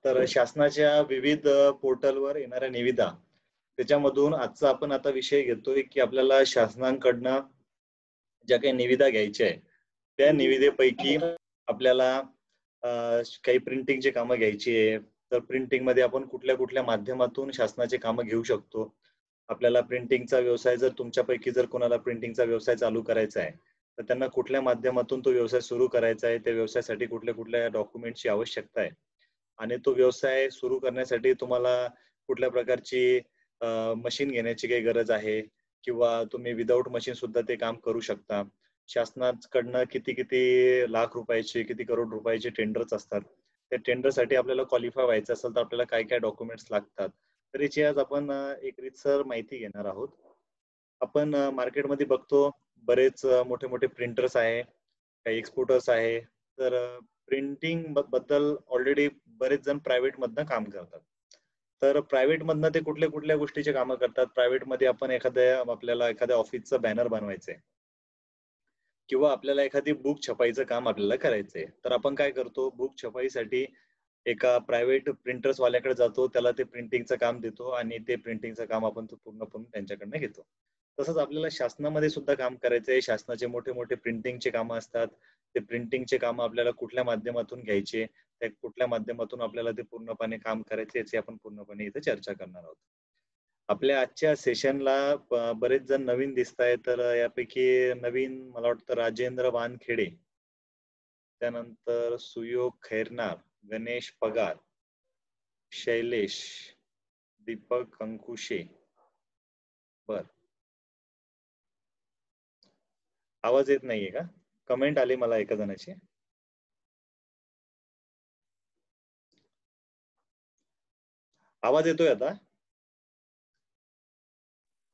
तर शासनाच्या विविध पोर्टलवर येणाऱ्या निविदा, त्याच्यामधून आजचा आपण आता विषय घेतोय की आपल्याला शासनाकडनं ज्या काही निविदा घ्यायच्या आहे, त्या निविदेपैकी आपल्याला काही प्रिंटिंगचे कामं घ्यायची आहे. तर प्रिंटिंगमध्ये आपण कुठल्या कुठल्या माध्यमातून शासनाचे कामं घेऊ शकतो. आपल्याला प्रिंटिंगचा व्यवसाय जर तुमच्यापैकी जर कोणाला प्रिंटिंगचा व्यवसाय चालू करायचा आहे, तर त्यांना कुठल्या माध्यमातून तो व्यवसाय सुरू करायचा आहे, त्या व्यवसायासाठी कुठल्या कुठल्या डॉक्युमेंटची आवश्यकता आहे आणि तो व्यवसाय सुरू करण्यासाठी तुम्हाला कुठल्या प्रकारची मशीन घेण्याची काही गरज आहे किंवा तुम्ही विदाऊट मशीन सुद्धा ते काम करू शकता. शासनाकडनं किती किती लाख रुपयाचे, किती करोड रुपयाचे टेंडर्स असतात. त्या टेंडरसाठी आपल्याला क्वालिफाय व्हायचं असेल तर आपल्याला काय काय डॉक्युमेंट्स लागतात. तर याची आज आपण एक रीतसर माहिती घेणार आहोत. आपण मार्केटमध्ये बघतो बरेच मोठे मोठे प्रिंटर्स आहे, काही एक्सपोर्टर्स आहे. तर प्रिंटिंग बद्दल ऑलरेडी बरेच जण प्रायव्हेट मधनं काम करतात. तर प्रायव्हेट मधनं ते कुठल्या कुठल्या गोष्टीचे कामं करतात. प्रायव्हेट मध्ये आपण आपल्याला एखाद्या ऑफिसचं बॅनर बनवायचंय किंवा आपल्याला एखादी बुक छपाईचं काम आपल्याला करायचंय. तर आपण काय करतो, बुक छपाईसाठी एका प्रायव्हेट प्रिंटर्स वाल्याकडे जातो, त्याला ते प्रिंटिंगचं काम देतो आणि ते प्रिंटिंगचं काम आपण पूर्णपणे त्यांच्याकडनं घेतो. तसंच आपल्याला शासनामध्ये सुद्धा काम करायचंय. शासनाचे मोठे मोठे प्रिंटिंगचे कामं असतात. ते प्रिंटिंगचे कामं आपल्याला कुठल्या माध्यमातून घ्यायचे, त्या कुठल्या माध्यमातून आपल्याला ते पूर्णपणे काम करायचे याची आपण पूर्णपणे इथे चर्चा करणार आहोत. आपल्या आजच्या सेशनला बरेच जण नवीन दिसतायत. तर यापैकी नवीन मला वाटतं राजेंद्र वानखेडे, त्यानंतर सुयोग खैरनार, गणेश पगार, शैलेश, दीपक अंकुशे. बर, आवाज येत नाहीये का? कमेंट आली मला एका जणाची. आवाज येतोय आता?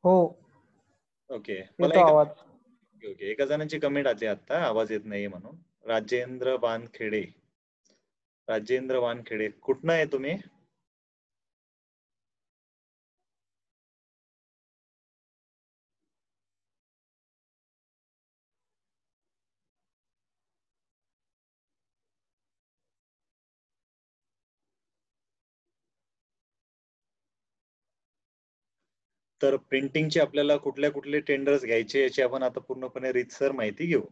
हो, ओके. येतो आवाज. ओके, एका जणांची कमेंट आली आता, आवाज येत नाहीये म्हणून. राजेंद्र वानखेडे. राजेंद्र वानखेडे, कुठनं आहे तुम्ही? तर प्रिंटिंगचे आपल्याला कुठल्या कुठले टेंडर्स घ्यायचे याची आपण आता पूर्णपणे रीतसर माहिती घेऊ.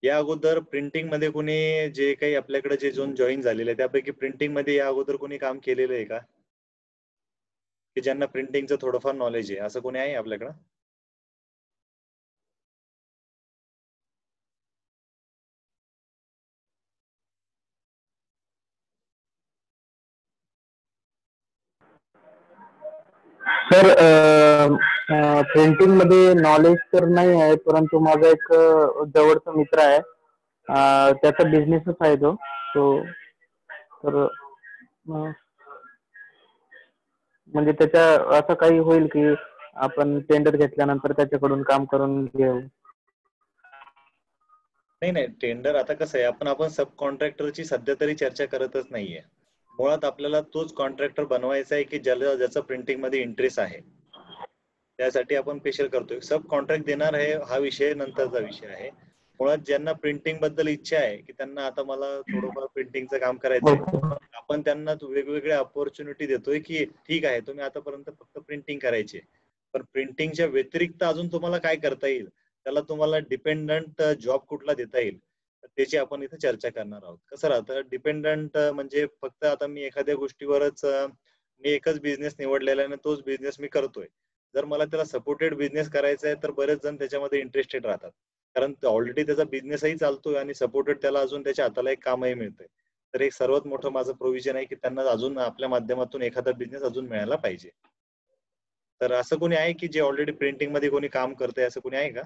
या अगोदर प्रिंटिंग मध्ये कोणी जे काही आपल्याकडे जे जॉईन झालेले आहे त्यापैकी प्रिंटिंग मध्ये या अगोदर कोणी काम केलेलं आहे का, की ज्यांना प्रिंटिंगचं थोडंफार नॉलेज आहे, असं कोणी आहे आपल्याकडं? सर, प्रिंटिंग मध्ये नॉलेज तर नाही आहे, परंतु माझा एक जवळचा मित्र आहे, त्याचा बिझनेसच आहे तो. तर म्हणजे त्याच्या असं काही होईल की आपण टेंडर घेतल्यानंतर त्याच्याकडून काम करून घेऊ? नाही, टेंडर आता कसं आहे, आपण सब कॉन्ट्रॅक्टरची सध्या तरी चर्चा करतच नाहीये. मुळात आपल्याला तोच कॉन्ट्रॅक्टर बनवायचा आहे की ज्याचा प्रिंटिंग मध्ये इंटरेस्ट आहे. त्यासाठी आपण स्पेशल करतोय. सब कॉन्ट्रॅक्ट देणार आहे हा विषय नंतरचा विषय आहे. मुळात ज्यांना प्रिंटिंग बद्दल इच्छा आहे की त्यांना आता मला थोडंफार प्रिंटिंगचं काम करायचंय, आपण त्यांना वेगवेगळ्या अपॉर्च्युनिटी देतोय की ठीक आहे, तुम्ही आतापर्यंत फक्त प्रिंटिंग करायचे, पण प्रिंटिंगच्या व्यतिरिक्त अजून तुम्हाला काय करता येईल, त्याला तुम्हाला डिपेंडंट जॉब कुठला देता येईल त्याची आपण इथे चर्चा करणार आहोत. कसं राहतं डिपेंडंट म्हणजे फक्त आता मी एखाद्या गोष्टीवरच मी एकच बिझनेस निवडलेला आहे आणि तोच बिझनेस मी करतोय. जर मला त्याला सपोर्टेड बिझनेस करायचा आहे तर बरेच जण त्याच्यामध्ये इंटरेस्टेड राहतात, कारण ऑलरेडी त्याचा बिझनेसही चालतोय आणि सपोर्टेड त्याला अजून त्याच्या हाताला एक कामही मिळतंय. तर एक सर्वात मोठं माझं प्रोव्हिजन आहे की त्यांना अजून आपल्या माध्यमातून एखादा बिझनेस अजून मिळायला पाहिजे. तर असं कोणी आहे की जे ऑलरेडी प्रिंटिंग मध्ये कोणी काम करतंय, असं कोणी आहे का?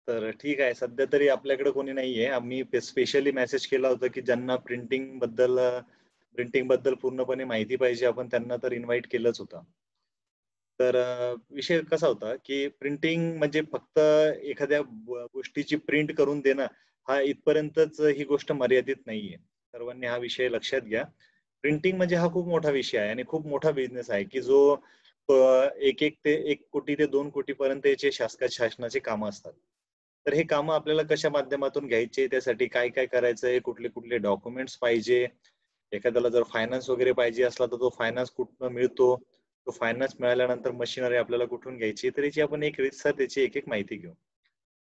तर ठीक आहे, सध्या तरी आपल्याकडे कोणी नाहीये. आम्ही स्पेशली मेसेज केला होता की ज्यांना प्रिंटिंग बद्दल पूर्णपणे माहिती पाहिजे आपण त्यांना तर इन्व्हाइट केलंच होतं. तर विषय कसा होता, की प्रिंटिंग म्हणजे फक्त एखाद्या गोष्टीची प्रिंट करून देणं, हा इथपर्यंतच ही गोष्ट मर्यादित नाहीये. सर्वांनी हा विषय लक्षात घ्या. प्रिंटिंग म्हणजे हा खूप मोठा विषय आहे आणि खूप मोठा बिझनेस आहे, की जो 1 ते 1 कोटी ते 2 कोटी पर्यंत याचे शासनाची कामं असतात. तर हे कामं आपल्याला कशा माध्यमातून घ्यायचे, त्यासाठी काय-काय करायचंय, कुठले-कुठले डॉक्युमेंट्स पाहिजे, एखाद्याला जर फायनान्स वगैरे पाहिजे असला, तर तो फायनान्स कुठनं मिळतो, तो फायनान्स मिळाल्यानंतर मशिनरी आपल्याला कुठून घ्यायची, तर याची आपण एक रीतसर त्याची एक-एक माहिती घेऊ.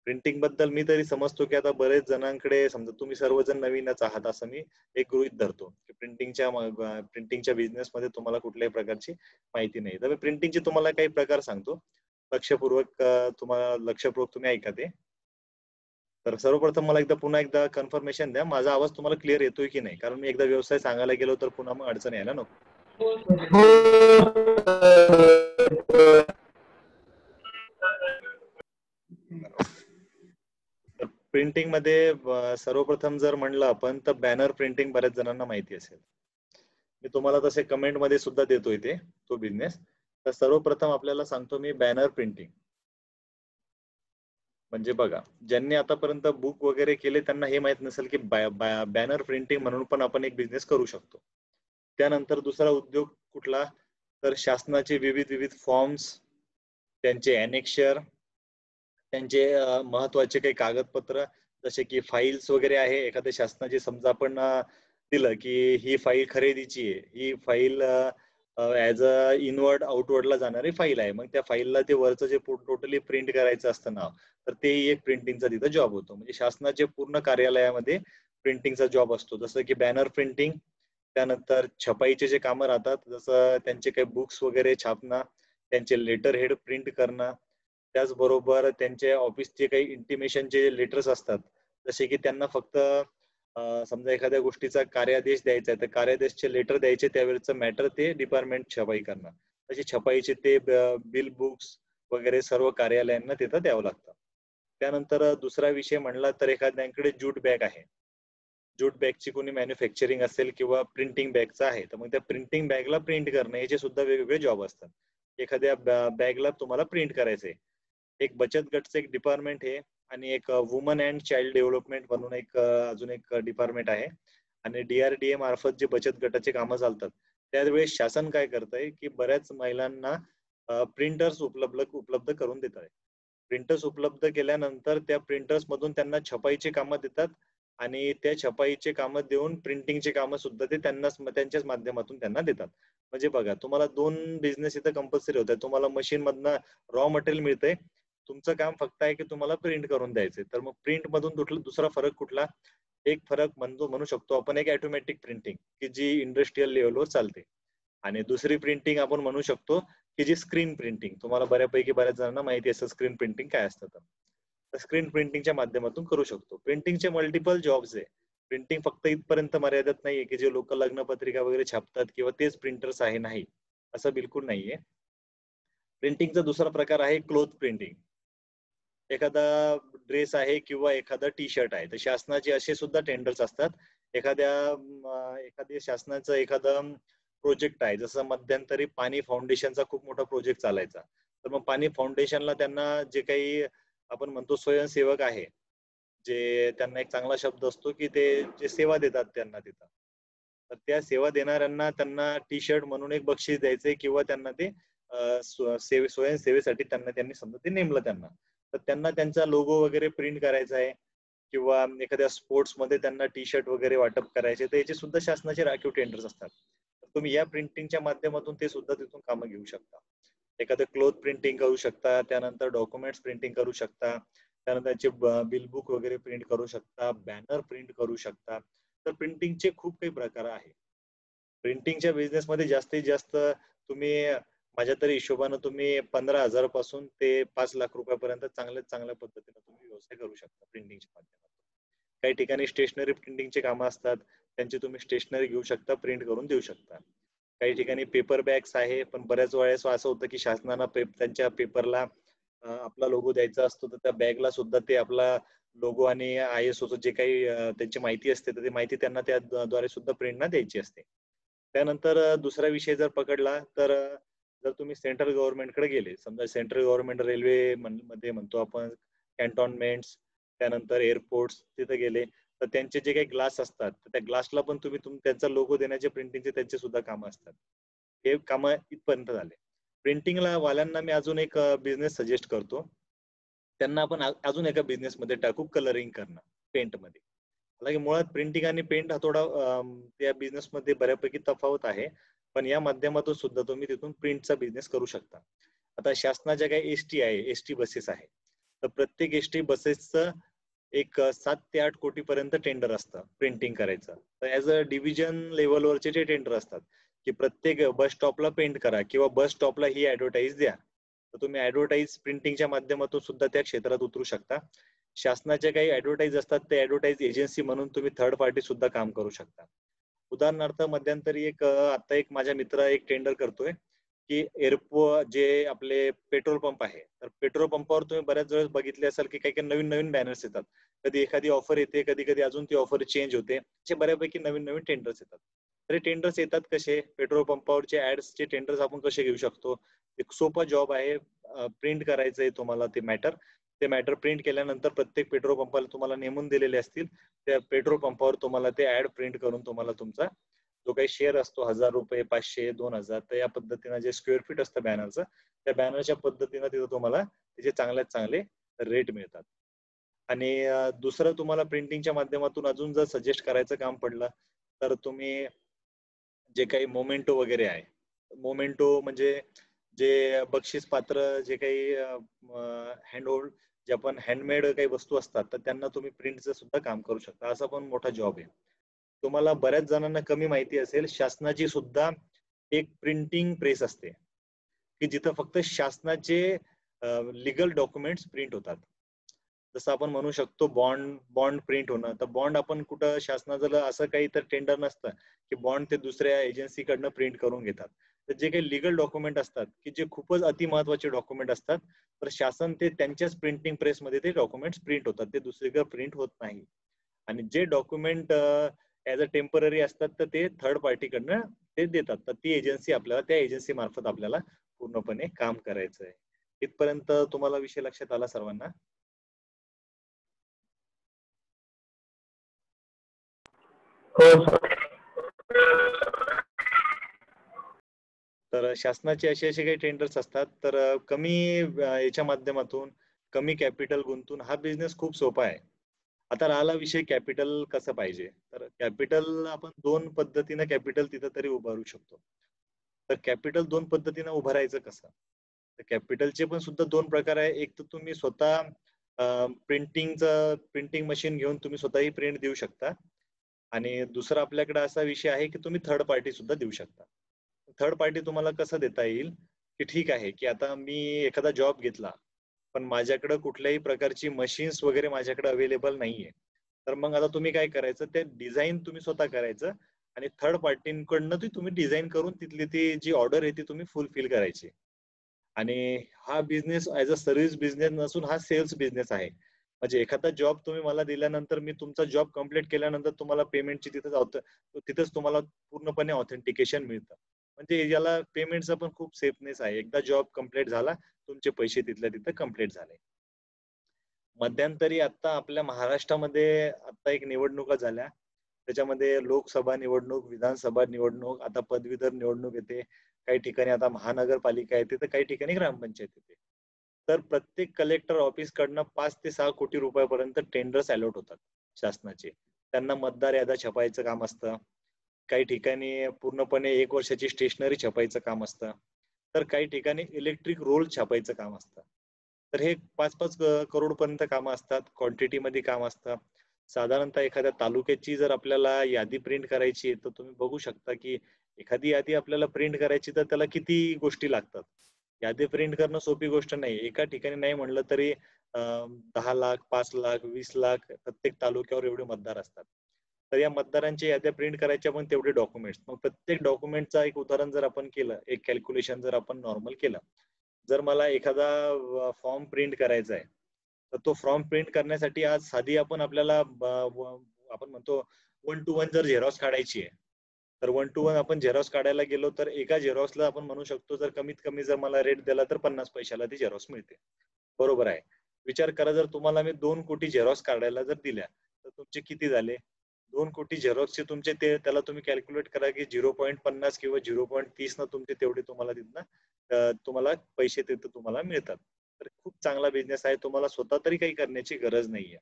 प्रिंटिंग बद्दल मी तरी समजतो, की आता बरेच जणांकडे समजा तुम्ही सर्वजण नवीनच आहात असं मी एक गृहीत धरतो, की प्रिंटिंगच्या बिझनेसमध्ये तुम्हाला कुठल्याही प्रकारची माहिती नाही. तर मी प्रिंटिंगचे तुम्हाला काही प्रकार सांगतो. लक्षपूर्वक तुम्ही ऐका ते. तर सर्वप्रथम मला पुन्हा एकदा कन्फर्मेशन द्या. माझा आवाज तुम्हाला क्लिअर येतोय की नाही? कारण मी एकदा व्यवसाय सांगायला गेलो तर पुन्हा मग अडचण यायला नको. हो. तर प्रिंटिंगमध्ये सर्वप्रथम जर म्हणलं आपण तर बॅनर प्रिंटिंग बऱ्याच जणांना माहिती असेल. मी तुम्हाला तसे कमेंटमध्ये सुद्धा देतोय ते तो बिझनेस. तर सर्वप्रथम आपल्याला सांगतो मी बॅनर प्रिंटिंग. म्हणजे बघा, ज्यांनी आतापर्यंत बुक वगैरे केले त्यांना हे माहीत नसेल, की बॅनर प्रिंटिंग म्हणून पण आपण एक बिझनेस करू शकतो. त्यानंतर दुसरा उद्योग कुठला? तर शासनाचे विविध फॉर्म्स, त्यांचे ॲनेक्शर, त्यांचे महत्त्वाचे काही कागदपत्र जसे की फाइल्स वगैरे आहे. एखाद्या शासनाची समजा आपण दिलं, की ही फाईल खरेदीची आहे. ही फाईल ॲज अ इनवर्ड, आउटवर्डला जाणारी फाईल आहे. मग त्या फाईलला ते वरचं जे टोटली प्रिंट करायचं असतं नाव, तर तेही एक प्रिंटिंगचा तिथं जॉब होतो. म्हणजे शासनाचे पूर्ण कार्यालयामध्ये प्रिंटिंगचा जॉब असतो. जसं की बॅनर प्रिंटिंग, त्यानंतर छपाईचे जे कामं राहतात, जसं त्यांचे काही बुक्स वगैरे छापणं, त्यांचे लेटर हेड प्रिंट करणं, त्याचबरोबर त्यांच्या ऑफिसचे काही इंटिमेशनचे लेटर्स असतात. जसे की त्यांना फक्त समजा एखाद्या गोष्टीचा कार्यादेश द्यायचा आहे, तर कार्यादेशचे लेटर द्यायचे त्यावेळेचं मॅटर ते डिपार्टमेंट छपाई करणार. तसे छपाईचे ते बिल बुक्स वगैरे सर्व कार्यालयांना तिथं द्यावं लागतं. त्यानंतर दुसरा विषय म्हणला तर एखाद्याकडे ज्यूट बॅग आहे. ज्यूट बॅगची कोणी मॅन्युफॅक्चरिंग असेल किंवा प्रिंटिंग बॅगचं आहे, तर मग त्या प्रिंटिंग बॅगला प्रिंट करणं याचे सुद्धा वेगवेगळे जॉब असतात. एखाद्या बॅगला तुम्हाला प्रिंट करायचंय. एक बचत गटचं एक डिपार्टमेंट आहे आणि एक वुमन अँड चाइल्ड डेव्हलपमेंट म्हणून एक अजून एक डिपार्टमेंट आहे आणि डी मार्फत जे बचत गटाचे कामं चालतात. त्यावेळेस शासन काय करतंय, की बऱ्याच महिलांना प्रिंटर्स उपलब्ध करून देत आहे. प्रिंटर्स उपलब्ध केल्यानंतर त्या प्रिंटर्समधून त्यांना छपाईची कामं देतात आणि त्या छपाईची कामं देऊन प्रिंटिंगची कामं सुद्धा ते त्यांच्याच माध्यमातून त्यांना देतात. म्हणजे बघा तुम्हाला 2 बिझनेस इथं कंपल्सरी होत आहेत. तुम्हाला मशीनमधनं रॉ मटेरियल मिळतंय. तुमचं काम फक्त आहे की तुम्हाला प्रिंट करून द्यायचंय. तर मग प्रिंटमधून दुसरा फरक कुठला? एक फरक म्हणू शकतो आपण एक ऑटोमॅटिक प्रिंटिंग, की जी इंडस्ट्रियल लेव्हलवर चालते. आणि दुसरी प्रिंटिंग आपण म्हणू शकतो, की जी स्क्रीन प्रिंटिंग. तुम्हाला बऱ्याच जणांना माहिती असेल स्क्रीन प्रिंटिंग काय असतं तर. तर स्क्रीन प्रिंटिंगच्या माध्यमातून करू शकतो. प्रिंटिंगचे मल्टिपल जॉब्स आहे. प्रिंटिंग फक्त इथपर्यंत मर्यादित नाहीये, की जे लोकं लग्नपत्रिका वगैरे छापतात किंवा तेच प्रिंटर्स आहे, नाही. असं बिलकुल नाहीये. प्रिंटिंगचा दुसरा प्रकार आहे क्लॉथ प्रिंटिंग. एखादा ड्रेस आहे किंवा एखादा टी-शर्ट आहे. तर शासनाचे असे सुद्धा टेंडर्स असतात. एखाद्या शासनाचं एखादं प्रोजेक्ट आहे. जसं मध्यंतरी पाणी फाउंडेशनचा खूप मोठा प्रोजेक्ट चालायचा. तर मग पाणी फाउंडेशनला त्यांना जे काही आपण म्हणतो स्वयंसेवक आहे, जे त्यांना एक चांगला शब्द असतो, की ते जे सेवा देतात त्यांना तिथं. तर त्या सेवा देणाऱ्यांना त्यांना टी-शर्ट म्हणून एक बक्षीस द्यायचंय किंवा त्यांना ते स्वयंसेवेसाठी त्यांनी समजा ते नेमलं त्यांना. तर त्यांना त्यांचा लोगो वगैरे प्रिंट करायचा आहे किंवा एखाद्या स्पोर्ट्समध्ये त्यांना टी-शर्ट वगैरे वाटप करायचे, तर याचे सुद्धा शासनाचे राखीव टेंडर्स असतात. तर तुम्ही या प्रिंटिंगच्या माध्यमातून ते सुद्धा तिथून कामं घेऊ शकता. एखादं क्लॉथ प्रिंटिंग करू शकता, त्यानंतर डॉक्युमेंट्स प्रिंटिंग करू शकता, त्यानंतर त्याचे बिल बुक वगैरे प्रिंट करू शकता, बॅनर प्रिंट करू शकता. तर प्रिंटिंगचे खूप काही प्रकार आहेत. प्रिंटिंगच्या बिझनेसमध्ये जास्तीत जास्त तुम्ही माझ्या तरी हिशोबानं तुम्ही 15,000 पासून ते 5,00,000 रुपयापर्यंत चांगल्या पद्धतीने तुम्ही व्यवसाय करू शकता प्रिंटिंगच्या माध्यमातून. काही ठिकाणी स्टेशनरी प्रिंटिंगची कामं असतात. त्यांची तुम्ही स्टेशनरी घेऊ शकता, प्रिंट करून देऊ शकता. काही ठिकाणी पेपर बॅग्स आहे, पण बऱ्याच वेळेस असं होतं की शासनानं त्यांच्या पेपरला आपला लोगो द्यायचा असतो, तर त्या बॅगला सुद्धा ते आपला लोगो आणि ISOचं जे काही त्यांची माहिती असते, तर ती माहिती त्यांना त्याद्वारे सुद्धा प्रिंटला द्यायची असते. त्यानंतर दुसरा विषय जर पकडला तर जर तुम्ही सेंट्रल गव्हर्नमेंटकडे गेले, समजा सेंट्रल गव्हर्नमेंट रेल्वे मध्ये म्हणतो आपण कॅन्टॉन्मेंट्स, त्यानंतर एअरपोर्ट्स तिथे गेले, तर त्यांचे जे काही ग्लास असतात तर त्या ग्लासला पण तुम्ही त्यांचा लोगो देण्याचे प्रिंटिंगचे त्यांचे सुद्धा कामं असतात. हे कामं इथपर्यंत झाले. प्रिंटिंगला वाल्यांना मी अजून एक बिझनेस सजेस्ट करतो. त्यांना आपण अजून एका बिझनेसमध्ये टाकू, कलरिंग करणं पेंटमध्ये. అలాగే मुळात प्रिंटिंग आणि पेंट हा थोडा त्या बिझनेसमध्ये बऱ्यापैकी तफावत आहे. पण या माध्यमातून सुद्धा तुम्ही तिथून प्रिंटचा बिझनेस करू शकता. आता शासनाच्या काही एसटी आहे, एसटी बसेस आहे. तर प्रत्येक एसटी बसेसचं एक 7 ते 8 कोटीपर्यंत टेंडर असतं प्रिंटिंग करायचं. तर ॲज अ डिव्हिजन लेव्हलवरचे जे टेंडर असतात, की प्रत्येक बस स्टॉपला पेंट करा किंवा बस स्टॉपला ही ॲडव्हर्टाइज द्या. तर तुम्ही ॲडव्हर्टाइज प्रिंटिंगच्या माध्यमातून सुद्धा त्या क्षेत्रात उतरू शकता. शासनाच्या काही ॲडव्हर्टाइज असतात, ते ॲडव्हर्टाइज एजन्सी म्हणून तुम्ही थर्ड पार्टी सुद्धा काम करू शकता. उदाहरणार्थ मध्यंतरी आता एक माझा मित्र एक टेंडर करतोय, की जे आपले पेट्रोल पंप आहे. तर पेट्रोल पंपावर तुम्ही बऱ्याच वेळेस बघितले असाल, की काही-काही नवीन-नवीन बॅनर्स येतात. कधी एखादी ऑफर येते, कधी-कधी अजून ती ऑफर चेंज होते. असे बऱ्यापैकी नवीन-नवीन टेंडर्स येतात. तर हे टेंडर्स येतात कसे? पेट्रोल पंपावरचे ॲड्सचे टेंडर्स आपण कसे घेऊ शकतो? एक सोपा जॉब आहे. प्रिंट करायचंय तुम्हाला ते मॅटर. ते मॅटर प्रिंट केल्यानंतर प्रत्येक पेट्रोल पंपाला तुम्हाला नेमून दिलेले असतील. त्या पेट्रोल पंपावर तुम्हाला ते ॲड प्रिंट करून तुम्हाला तुमचा जो काही शेअर असतो ₹1000, 500, 2000 तर या पद्धतीनं जे स्क्वेअर फीट असतं बॅनरचं, त्या बॅनरच्या पद्धतीनं तिथं तुम्हाला त्याचे चांगल्यात चांगले रेट मिळतात. आणि दुसरं तुम्हाला प्रिंटिंगच्या माध्यमातून अजून जर सजेस्ट करायचं काम पडलं, तर तुम्ही जे काही मोमेंटो वगैरे आहे. मोमेंटो म्हणजे जे बक्षीस पात्र जे काही हँडहोल्ड जे आपण हँडमेड काही वस्तू असतात, तर त्यांना तुम्ही प्रिंटचं सुद्धा काम करू शकता. असा पण मोठा जॉब आहे. तुम्हाला बऱ्याच जणांना कमी माहिती असेल, शासनाची सुद्धा एक प्रिंटिंग प्रेस असते, की जिथं फक्त शासनाचे लीगल डॉक्युमेंट्स प्रिंट होतात. जसं आपण म्हणू शकतो बॉन्ड बॉन्ड प्रिंट होणं. तर बॉन्ड आपण कुठं शासनाचं असं काही तर टेंडर नसतं, की बॉन्ड ते दुसऱ्या एजन्सीकडनं प्रिंट करून घेतात. तर जे काही लीगल डॉक्युमेंट असतात, की जे खूपच अतिमहत्त्वाचे डॉक्युमेंट असतात, तर शासन ते त्यांच्याच प्रिंटिंग प्रेसमध्ये ते डॉक्युमेंट्स प्रिंट होतात. ते दुसरीकडे प्रिंट होत नाही. आणि जे डॉक्युमेंट ॲज अ टेम्पररी असतात, तर ते थर्ड पार्टीकडनं ते देतात. तर ती एजन्सी आपल्याला त्या एजन्सी मार्फत आपल्याला पूर्णपणे काम करायचं आहे. इथपर्यंत तुम्हाला विषय लक्षात आला सर्वांना? हो सर. तर शासनाचे असे काही टेंडर्स असतात. तर कमी याच्या माध्यमातून कमी कॅपिटल गुंतून हा बिझनेस खूप सोपा आहे. आता राहिला विषय कॅपिटल कसं पाहिजे? तर कॅपिटल आपण 2 पद्धतीनं कॅपिटल तिथं तरी उभारू शकतो. तर कॅपिटल 2 पद्धतीनं उभारायचं कसं? तर कॅपिटलचे पण सुद्धा 2 प्रकार आहे. एक तर तुम्ही स्वतः प्रिंटिंग मशीन घेऊन तुम्ही स्वतःही प्रिंट देऊ शकता आणि दुसरा आपल्याकडे असा विषय आहे, की तुम्ही थर्ड पार्टी सुद्धा देऊ शकता. थर्ड पार्टी तुम्हाला कसं देता येईल, की ठीक आहे, की आता मी एखादा जॉब घेतला, पण माझ्याकडे कुठल्याही प्रकारची मशीन्स वगैरे माझ्याकडे अवेलेबल नाहीये. तर मग आता तुम्ही काय करायचं, ते डिझाइन तुम्ही स्वतः करायचं आणि थर्ड पार्टीकडनं ती तुम्ही डिझाइन करून तिथली ती जी ऑर्डर आहे ती तुम्ही फुलफिल करायची. आणि हा business as a service business नसून हा सेल्स बिझनेस आहे. म्हणजे एखादा जॉब तुम्ही मला दिल्यानंतर मी तुमचा जॉब कंप्लीट केल्यानंतर तुम्हाला पेमेंटची तिथंच तुम्हाला पूर्णपणे ऑथेंटिकेशन मिळतं. म्हणजे याला पेमेंटचा पण खूप सेफनेस आहे. एकदा जॉब कंप्लीट झाला, तुमचे पैसे तिथल्या तिथं कंप्लीट झाले. मध्यंतरी आता आपल्या महाराष्ट्रामध्ये आता एक निवडणुका झाल्या. त्याच्यामध्ये लोकसभा निवडणूक, विधानसभा निवडणूक, आता पदवीधर निवडणूक येते. काही ठिकाणी आता महानगरपालिका येते, तर काही ठिकाणी ग्रामपंचायत येते. तर प्रत्येक कलेक्टर ऑफिसकडनं 5 ते 6 कोटी रुपयापर्यंत टेंडर्स अलॉट होतात शासनाचे. त्यांना मतदार याद्या छापायचं काम असतं. काही ठिकाणी पूर्णपणे 1 वर्षाची स्टेशनरी छापायचं काम असतं. तर काही ठिकाणी इलेक्ट्रिक रोल छापायचं काम असतं. तर हे 5-5 करोडपर्यंत कामं असतात. क्वांटिटीमध्ये काम असतं. साधारणतः एखाद्या तालुक्याची जर आपल्याला यादी प्रिंट करायची आहे, तर तुम्ही बघू शकता, की एखादी यादी आपल्याला प्रिंट करायची तर त्याला किती गोष्टी लागतात. यादी प्रिंट करणं सोपी गोष्ट नाही. एका ठिकाणी नाही म्हणलं तरी 10,00,000, 5,00,000, 20,00,000 प्रत्येक तालुक्यावर एवढे मतदार असतात. तर या मतदारांच्या याद्या प्रिंट करायच्या पण तेवढे डॉक्युमेंट्स. मग प्रत्येक डॉक्युमेंटचा एक उदाहरण जर आपण केलं, एक कॅल्क्युलेशन जर आपण नॉर्मल केलं, जर मला एखादा फॉर्म प्रिंट करायचा आहे, तर तो फॉर्म प्रिंट करण्यासाठी आज साधी आपण आपल्याला आपण म्हणतो 1 to 1 जर झेरॉक्स काढायची आहे, तर 1 to 1 आपण झेरॉक्स काढायला गेलो तर एका झेरॉक्सला आपण म्हणू शकतो जर कमीत कमी जर मला रेट दिला तर 50 पैशाला ती झेरॉक्स मिळते. बरोबर आहे. विचार करा जर तुम्हाला मी 2 कोटी झेरॉक्स काढायला जर दिल्या तर तुमचे किती झाले? 2 कोटी झेरॉक्सचे तुमचे ते त्याला तुम्ही कॅल्क्युलेट करा की 0.50 किंवा 0.30 न तुमचे तेवढे तुम्हाला तिथनं तुम्हाला पैसे तिथं तुम्हाला मिळतात. तर खूप चांगला बिझनेस आहे. तुम्हाला स्वतः तरी काही करण्याची गरज नाहीये.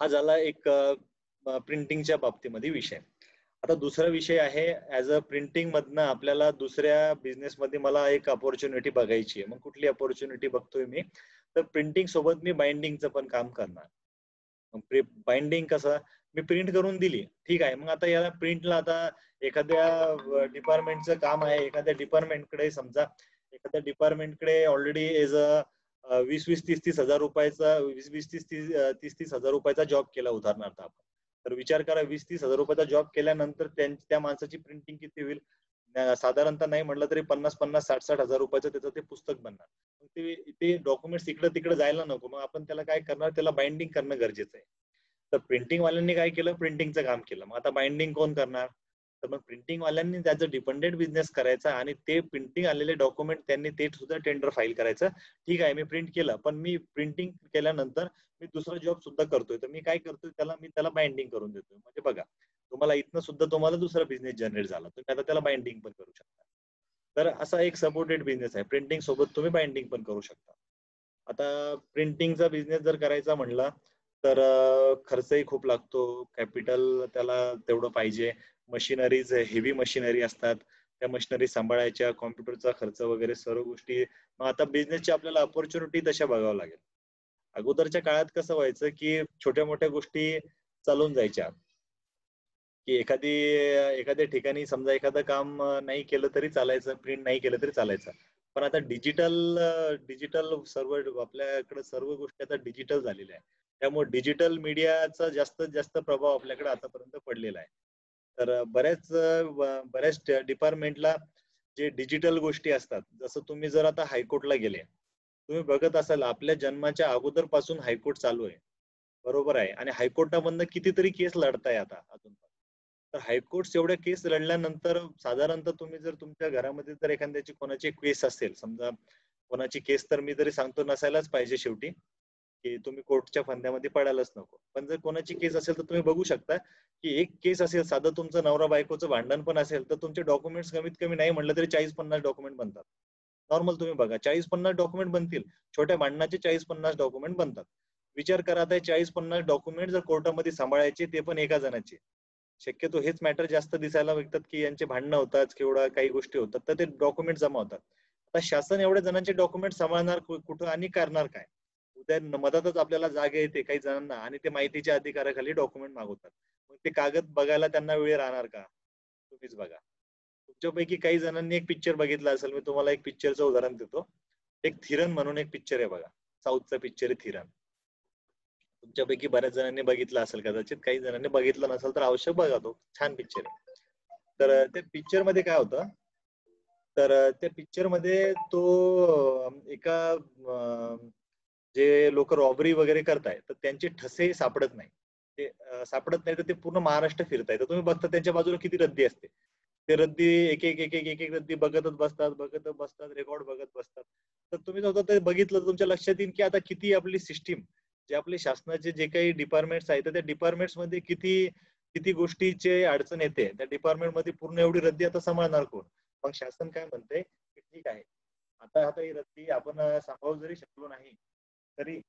हा झाला एक प्रिंटिंगच्या बाबतीमध्ये विषय. आता दुसरा विषय आहे ऍज अ प्रिंटिंग मधनं आपल्याला दुसऱ्या बिझनेसमध्ये मला एक अपॉर्च्युनिटी बघायची आहे. मग कुठली अपॉर्च्युनिटी बघतोय मी? तर प्रिंटिंग सोबत मी बाइंडिंगचं पण काम करणार. बाइंडिंग कसं मी प्रिंट करून दिली ठीक आहे. मग आता याला प्रिंटला आता एखाद्या डिपार्टमेंटचं काम आहे. एखाद्या डिपार्टमेंटकडे समजा एखाद्या डिपार्टमेंटकडे ऑलरेडी एज अ 20-30 हजार रुपयाचा 20-30 हजार रुपयाचा जॉब केला उदाहरणार्थ आपण. तर विचार करा 20-30 हजार रुपयाचा जॉब केल्यानंतर त्या माणसाची प्रिंटिंग किती होईल? साधारणतः नाही म्हटलं तरी 50-50, 60-60 हजार रुपयाचं त्याचं ते पुस्तक बनणार. ते डॉक्युमेंट्स इकडे तिकडे जायला नको. मग आपण त्याला काय करणार? त्याला बाइंडिंग करणं गरजेचं आहे. तर प्रिंटिंग वाल्यांनी काय केलं? प्रिंटिंगचं काम केलं. मग आता बाइंडिंग कोण करणार? तर मग प्रिंटिंग वाल्यांनी त्याचं डिपेंडेंट बिझनेस करायचा आणि ते प्रिंटिंग आलेले डॉक्युमेंट त्यांनी ते सुद्धा टेंडर फाईल करायचं. ठीक आहे मी प्रिंट केलं पण मी प्रिंटिंग केल्यानंतर मी दुसरा जॉब सुद्धा करतोय. तर मी काय करतोय त्याला बाइंडिंग करून देतोय. म्हणजे बघा तुम्हाला इथनं सुद्धा तुम्हाला दुसरा बिझनेस जनरेट झाला. तुम्ही आता त्याला बाइंडिंग पण करू शकता. तर असा एक सपोर्टेड बिझनेस आहे. प्रिंटिंग सोबत तुम्ही बाइंडिंग पण करू शकता. आता प्रिंटिंगचा बिझनेस जर करायचा म्हणला तर खर्चही खूप लागतो. कॅपिटल त्याला तेवढं पाहिजे. मशिनरीज हेवी मशिनरी असतात. त्या मशिनरी सांभाळायच्या, कॉम्प्युटरचा खर्च वगैरे सर्व गोष्टी. मग आता बिझनेसची आपल्याला अपॉर्च्युनिटी तशा बघावं लागेल. अगोदरच्या काळात कसं व्हायचं की छोट्या मोठ्या गोष्टी चालून जायच्या. की एखाद्या ठिकाणी समजा एखादं काम नाही केलं तरी चालायचं, प्रिंट नाही केलं तरी चालायचं. पण आता डिजिटल सर्व आपल्याकडे सर्व गोष्टी आता डिजिटल झालेल्या आहे. त्यामुळे डिजिटल मीडियाचा जास्तीत जास्त प्रभाव आपल्याकडे आतापर्यंत पडलेला आहे. तर बऱ्याच डिपार्टमेंटला जे डिजिटल गोष्टी असतात, जसं तुम्ही जर आता हायकोर्टला गेले, तुम्ही बघत असाल आपल्या जन्माच्या अगोदरपासून हायकोर्ट चालू आहे. बरोबर आहे आणि हायकोर्टामधनं कितीतरी केस लढताय आता अजून. तर हायकोर्ट एवढ्या केस लढल्यानंतर साधारणतः तुम्ही जर तुमच्या घरामध्ये जर एखाद्याची कोणाची केस असेल, समजा कोणाची केस तर मी तरी सांगतो नसायलाच पाहिजे शेवटी, की तुम्ही कोर्टच्या फंद्यामध्ये पडायलाच नको. पण जर कोणाची केस असेल तर तुम्ही बघू शकता, की एक केस असेल साधं तुमचं नवरा बायकोचं भांडण पण असेल, तर तुमचे डॉक्युमेंट्स कमीत कमी नाही म्हटलं तरी 40-50 डॉक्युमेंट बनतात. नॉर्मल तुम्ही बघा 40-50 डॉक्युमेंट बनतील. छोट्या भांडणाचे 40-50 डॉक्युमेंट बनतात. विचार करा आता 40-50 डॉक्युमेंट जर कोर्टामध्ये सांभाळायचे ते पण एका जणाचे. शक्यतो हेच मॅटर जास्त दिसायला बघतात की यांचे भांडणं होतात किंवा काही गोष्टी होतात तर ते डॉक्युमेंट जमा होतात. आता शासन एवढ्या जणांचे डॉक्युमेंट सांभाळणार कुठं आणि करणार काय? उद्या मधातच आपल्याला जाग येते काही जणांना आणि ते माहितीच्या अधिकाराखाली डॉक्युमेंट मागवतात. मग ते कागद बघायला त्यांना वेळ राहणार का? तुम्हीच बघा. तुमच्यापैकी काही जणांनी एक पिक्चर बघितला असेल. मी तुम्हाला एक पिक्चरचं उदाहरण देतो. एक थिरन म्हणून एक पिक्चर आहे बघा. साऊथचा पिक्चर आहे थिरन. तुमच्यापैकी बऱ्याच जणांनी बघितला असेल कदाचित. काही जणांनी बघितलं नसेल तर अवश्य बघा तो. छान पिक्चर आहे. तर त्या पिक्चर मध्ये काय होतं? तर त्या पिक्चर मध्ये तो एका जे लोक रॉबरी वगैरे करतायत तर त्यांचे ठसे सापडत नाही. ते सापडत नाही तर ते पूर्ण महाराष्ट्र फिरतायत. तर तुम्ही बघता त्यांच्या बाजूला किती रद्दी असते. ते रद्दी एक रद्दी बघतच बसतात, रेकॉर्ड बघत बसतात. तर तुम्ही स्वतः ते बघितलं तर तुमच्या लक्षात येईल की आता किती आपली सिस्टीम जे आपले शासनाचे जे काही डिपार्टमेंट्स आहेत त्या डिपार्टमेंट्स मध्ये किती किती गोष्टीचे अडचण येते. त्या डिपार्टमेंट मध्ये पूर्ण एवढी रद्दी आता सांभाळणार कोण? मग शासन काय म्हणते की ठीक आहे. आता ही रद्दी आपण सांभाळू जरी शकलो नाही तरी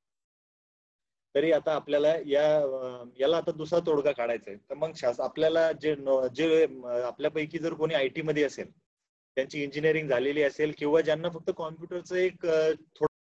तरी आता आपल्याला याला आता दुसरा तोडगा काढायचा आहे. तर मग आपल्याला जे आपल्यापैकी जर कोणी IT मध्ये असेल, त्यांची इंजिनिअरिंग झालेली असेल किंवा ज्यांना फक्त कॉम्प्युटरचं एक थोडं